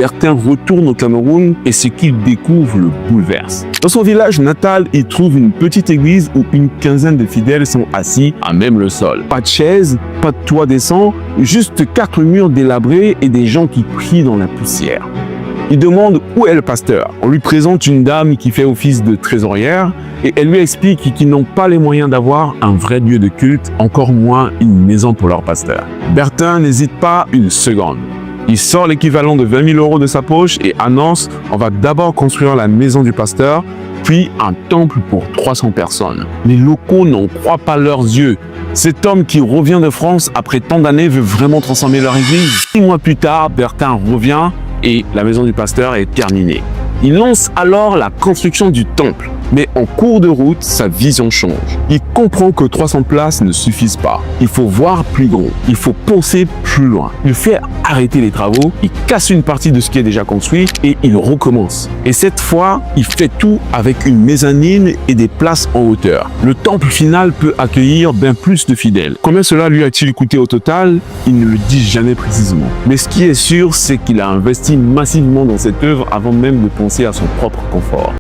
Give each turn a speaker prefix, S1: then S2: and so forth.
S1: Bertin retourne au Cameroun et ce qu'il découvre le bouleverse. Dans son village natal, il trouve une petite église où une quinzaine de fidèles sont assis à même le sol. Pas de chaise, pas de toit décent, juste 4 murs délabrés et des gens qui prient dans la poussière. Il demande où est le pasteur. On lui présente une dame qui fait office de trésorière et elle lui explique qu'ils n'ont pas les moyens d'avoir un vrai lieu de culte, encore moins une maison pour leur pasteur. Bertin n'hésite pas une seconde. Il sort l'équivalent de 20 000 € de sa poche et annonce « On va d'abord construire la maison du pasteur, puis un temple pour 300 personnes. » Les locaux n'en croient pas leurs yeux. Cet homme qui revient de France après tant d'années veut vraiment transformer leur église. 6 mois plus tard, Bertin revient et la maison du pasteur est terminée. Il lance alors la construction du temple. Mais en cours de route, sa vision change. Il comprend que 300 places ne suffisent pas. Il faut voir plus gros. Il faut penser plus loin. Il fait arrêter les travaux, il casse une partie de ce qui est déjà construit et il recommence. Et cette fois, il fait tout avec une mezzanine et des places en hauteur. Le temple final peut accueillir bien plus de fidèles. Combien cela lui a-t-il coûté au total? Il ne le dit jamais précisément. Mais ce qui est sûr, c'est qu'il a investi massivement dans cette œuvre avant même de penser à son propre confort.